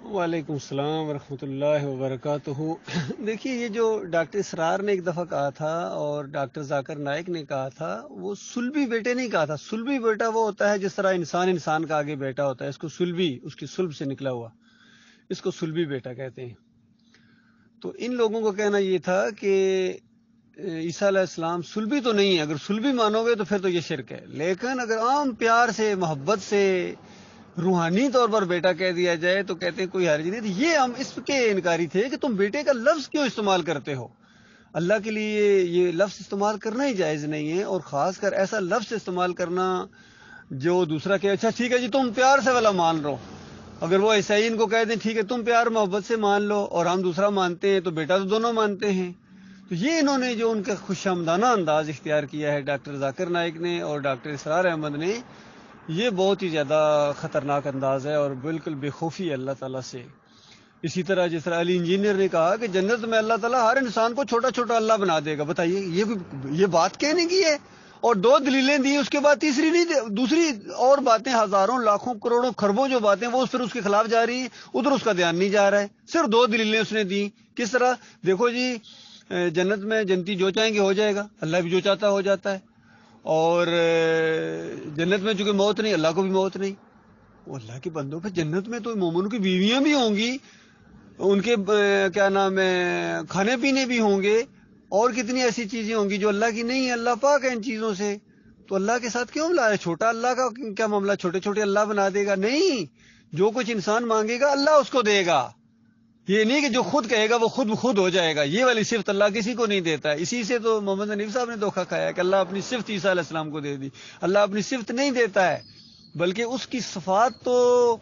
وعلیکم السلام ورحمۃ اللہ وبرکاتہ۔ دیکھیے، یہ جو ڈاکٹر اسرار نے ایک دفعہ کہا تھا اور ڈاکٹر ذاکر نائک نے کہا تھا، وہ سلبی بیٹے نہیں کہا تھا۔ سلبی بیٹا وہ ہوتا ہے جس طرح انسان کا آگے بیٹا ہوتا ہے، اس کو سلبی، اس کی سلب سے نکلا ہوا، اس کو سلبی بیٹا کہتے ہیں۔ تو ان لوگوں کو کہنا یہ تھا کہ عیسیٰ علیہ السلام سلبی تو نہیں ہے، اگر سلبی مانو گے تو پھر تو یہ شرک ہے، لیکن اگر عام پیار سے، محبت سے، روحانی طور پر بیٹا کہہ دیا جائے تو کہتے ہیں کوئی حرج نہیں۔ تو یہ ہم اس کے انکاری تھے کہ تم بیٹے کا لفظ کیوں استعمال کرتے ہو؟ اللہ کے لیے یہ لفظ استعمال کرنا ہی جائز نہیں ہے، اور خاص کر ایسا لفظ استعمال کرنا جو دوسرا کہ اچھا ٹھیک ہے جی تم پیار سے والا مان لو، اگر وہ عیسائیین کو کہہ دیں ٹھیک ہے تم پیار محبت سے مان لو اور ہم دوسرا مانتے ہیں تو بیٹا تو دونوں مانتے ہیں۔ تو یہ انہوں نے جو ان کا خوش آمدانہ انداز اختیار کیا ہے ڈاکٹر ذاکر نائک نے اور ڈاکٹر اسرار احمد نے، یہ بہت ہی زیادہ خطرناک انداز ہے اور بالکل بے خوفی ہے اللہ تعالیٰ سے۔ اسی طرح جس طرح علی انجینئر نے کہا کہ جنت میں اللہ تعالیٰ ہر انسان کو چھوٹا چھوٹا اللہ بنا دے گا، بتائیے یہ بات کہنے کی ہے؟ اور دو دلیلیں دی، اس کے بعد تیسری نہیں دی، دوسری اور باتیں ہزاروں لاکھوں کروڑوں خربوں جو باتیں وہ پھر اس کے خلاف جا رہی ہیں، ادھر اس کا دھیان نہیں جا رہا ہے، صرف دو دلیلیں اس نے دی۔ کس طرح؟ دیکھو جی، جنت میں جنتی جو چاہیں گے ہو جائے گا، اللہ بھی جو چاہتا ہو جاتا ہے، اور جنت میں چونکہ موت نہیں، اللہ کو بھی موت نہیں۔ وہ اللہ کے بندوں پہ جنت میں تو مومنوں کی بیویاں بھی ہوں گی، ان کے کیا نام ہے کھانے پینے بھی ہوں گے، اور کتنی ایسی چیزیں ہوں گی جو اللہ کی نہیں ہے، اللہ پاک ہے ان چیزوں سے۔ تو اللہ کے ساتھ کیوں ملا ہے؟ چھوٹا اللہ کا کیا معاملہ، چھوٹے چھوٹے اللہ بنا دے گا؟ نہیں، جو کچھ انسان مانگے گا اللہ اس کو دے گا، یہ نہیں کہ جو خود کہے گا وہ خود ہو جائے گا، یہ والی صفت اللہ کسی کو نہیں دیتا ہے۔ اسی سے تو محمد حنیف صاحب نے دھوکہ کھایا کہ اللہ اپنی صفت عیسیٰ علیہ السلام کو دے دی۔ اللہ اپنی صفت نہیں دیتا ہے، بلکہ اس کی صفات تو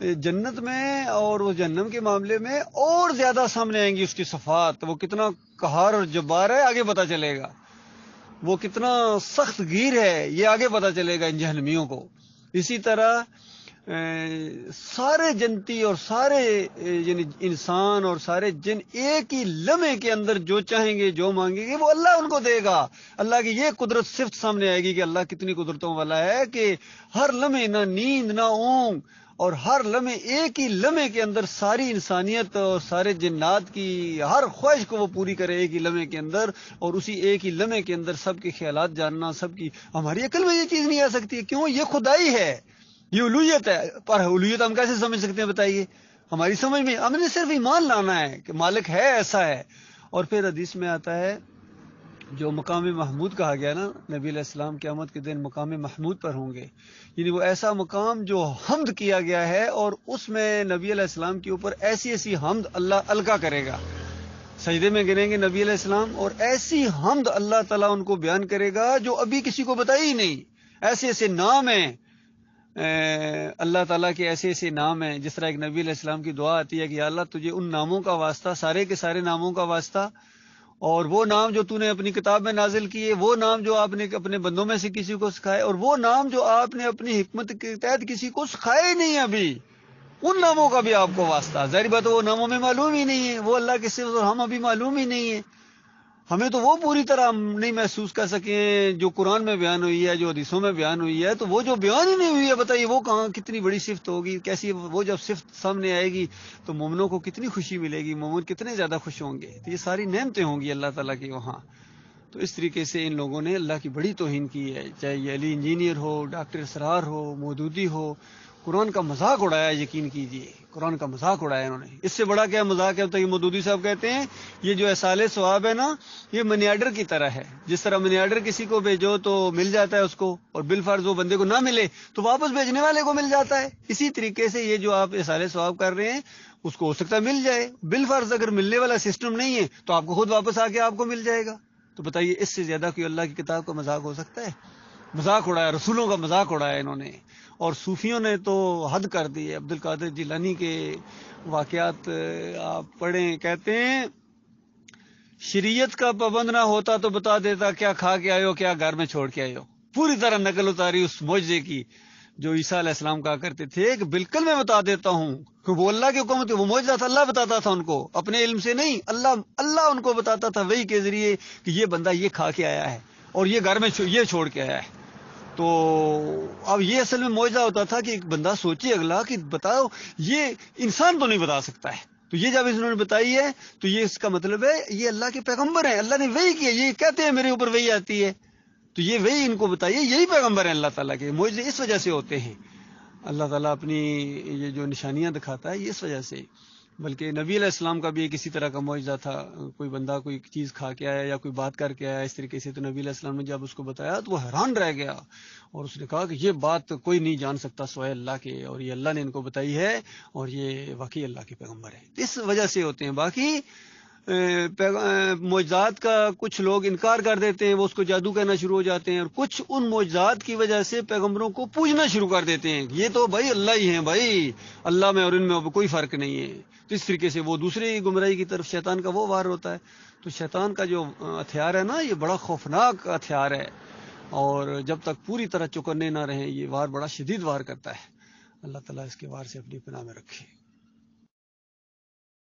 جنت میں اور وہ جہنم کے معاملے میں اور زیادہ سامنے آئیں گی۔ اس کی صفات، وہ کتنا قہار اور جبار ہے آگے پتہ چلے گا، وہ کتنا سخت گیر ہے یہ آگے پتہ چلے گا ان جہنمیوں کو۔ اسی طرح سارے جنتی اور سارے یعنی انسان اور سارے جن ایک ہی لمحے کے اندر جو چاہیں گے جو مانگیں گے وہ اللہ ان کو دے گا۔ اللہ کی یہ قدرت صفت سامنے آئے گی کہ اللہ کتنی قدرتوں والا ہے کہ ہر لمحے نہ نیند نہ اونگ، اور ہر لمحے ایک ہی لمحے کے اندر ساری انسانیت اور سارے جنات کی ہر خواہش کو وہ پوری کرے ایک ہی لمحے کے اندر، اور اسی ایک ہی لمحے کے اندر سب کے خیالات جاننا، سب کی ہماری عقل میں یہ چیز نہیں آ سکتی۔ کیوں؟ یہ خدائی ہے، یہ الوہیت ہے، پر الوہیت ہم کیسے سمجھ سکتے ہیں بتائیے؟ ہماری سمجھ میں ہم نے صرف ایمان لانا ہے کہ مالک ہے، ایسا ہے۔ اور پھر حدیث میں آتا ہے جو مقام محمود کہا گیا نا، نبی علیہ السلام قیامت کے دن مقام محمود پر ہوں گے، یعنی وہ ایسا مقام جو حمد کیا گیا ہے، اور اس میں نبی علیہ السلام کے اوپر ایسی ایسی حمد اللہ القا کرے گا، سجدے میں گریں گے نبی علیہ السلام اور ایسی حمد اللہ تعالیٰ ان کو بیان کرے گا جو ابھی کسی کو بتائی ہی نہیں۔ ایسے ایسے نام ہیں اللہ تعالیٰ کے، ایسے ایسے نام ہیں، جس طرح ایک نبی علیہ السلام کی دعا آتی ہے کہ یا اللہ تجھے ان ناموں کا واسطہ، سارے کے سارے ناموں کا واسطہ، اور وہ نام جو تو نے اپنی کتاب میں نازل کیے، وہ نام جو آپ نے اپنے بندوں میں سے کسی کو سکھائے، اور وہ نام جو آپ نے اپنی حکمت کے تحت کسی کو سکھائے ہی نہیں ابھی، ان ناموں کا بھی آپ کو واسطہ۔ ظاہر بات ہے وہ ناموں میں معلوم ہی نہیں ہے، وہ اللہ کے صفت اور ہم ابھی معلوم ہی نہیں ہے، ہمیں تو وہ پوری طرح ہم نہیں محسوس کر سکیں جو قرآن میں بیان ہوئی ہے، جو حدیثوں میں بیان ہوئی ہے، تو وہ جو بیان ہی نہیں ہوئی ہے بتائیے وہ کہاں کتنی بڑی صفت ہوگی، کیسی وہ جب صفت سامنے آئے گی تو مومنوں کو کتنی خوشی ملے گی، مومن کتنے زیادہ خوش ہوں گے، تو یہ ساری نعمتیں ہوں گی اللہ تعالیٰ کی وہاں۔ تو اس طریقے سے ان لوگوں نے اللہ کی بڑی توہین کی ہے، چاہے یہ علی انجینئر ہو، ڈاکٹر اسرار ہو، مودودی ہو، قرآن کا مذاق اڑایا، یقین کیجئے قرآن کا مذاق اڑایا انہوں نے۔ اس سے بڑا کیا مذاق ہے؟ تو یہ مودودی صاحب کہتے ہیں یہ جو احصال ثواب ہے نا، یہ منی آرڈر کی طرح ہے، جس طرح منی آرڈر کسی کو بھیجو تو مل جاتا ہے اس کو، اور بالفرض وہ بندے کو نہ ملے تو واپس بھیجنے والے کو مل جاتا ہے، اسی طریقے سے یہ جو آپ احصال ثواب کر رہے ہیں اس کو ہو سکتا ہے مل جائے، بالفرض اگر ملنے والا سسٹم نہیں ہے تو آپ کو خود واپس آ کے آپ کو مل جائے گا۔ تو بتائیے اس سے زیادہ کوئی اللہ کی کتاب کا مذاق ہو سکتا ہے؟ مذاق اڑایا، رسولوں کا مذاق اڑایا انہوں نے، اور صوفیوں نے تو حد کر دی ہے۔ عبد القادر جیلانی کے واقعات آپ پڑھیں، کہتے ہیں شریعت کا پابند نہ ہوتا تو بتا دیتا کیا کھا کے آئے ہو، کیا گھر میں چھوڑ کے آئے ہو، پوری طرح نقل اتاری اس معجزے کی جو عیسیٰ علیہ السلام کہا کرتے تھے کہ بالکل میں بتا دیتا ہوں، کہ وہ اللہ کی حکم تھی، وہ معجزہ تھا، اللہ بتاتا تھا ان کو، اپنے علم سے نہیں، اللہ ان کو بتاتا تھا وحی کے ذریعے کہ یہ بندہ یہ کھا کے آیا ہے اور یہ گھر میں یہ چھوڑ کے آیا ہے۔ تو اب یہ اصل میں معجزہ ہوتا تھا کہ ایک بندہ سوچے اگلا کہ بتاؤ یہ انسان تو نہیں بتا سکتا ہے، تو یہ جب انہوں نے بتائی ہے تو یہ اس کا مطلب ہے یہ اللہ کے پیغمبر ہیں، اللہ نے وحی کیا، یہ کہتے ہیں میرے اوپر وحی آتی ہے، تو یہ وحی ان کو بتائیے، یہی پیغمبر ہیں اللہ تعالیٰ کے، معجزے اس وجہ سے ہوتے ہیں، اللہ تعالیٰ اپنی یہ جو نشانیاں دکھاتا ہے یہ اس وجہ سے۔ بلکہ نبی علیہ السلام کا بھی ایک اسی طرح کا معجزہ تھا، کوئی بندہ کوئی چیز کھا کے آیا یا کوئی بات کر کے آیا اس طریقے سے، تو نبی علیہ السلام نے جب اس کو بتایا تو وہ حیران رہ گیا، اور اس نے کہا کہ یہ بات کوئی نہیں جان سکتا سوائے اللہ کے، اور یہ اللہ نے ان کو بتائی ہے، اور یہ واقعی اللہ کے پیغمبر ہے، اس وجہ سے ہوتے ہیں۔ باقی معجزات کا کچھ لوگ انکار کر دیتے ہیں، وہ اس کو جادو کہنا شروع ہو جاتے ہیں، اور کچھ ان معجزات کی وجہ سے پیغمبروں کو پوجنا شروع کر دیتے ہیں، یہ تو بھائی اللہ ہی ہیں، بھائی اللہ میں اور ان میں کوئی فرق نہیں ہے، تو اس طریقے سے وہ دوسری گمراہی کی طرف شیطان کا وہ وار ہوتا ہے۔ تو شیطان کا جو ہتھیار ہے نا، یہ بڑا خوفناک ہتھیار ہے، اور جب تک پوری طرح چکنے نہ رہیں یہ وار بڑا شدید وار کرتا ہے۔ اللہ تعالیٰ اس کے وار سے اپنی پناہ میں رکھے۔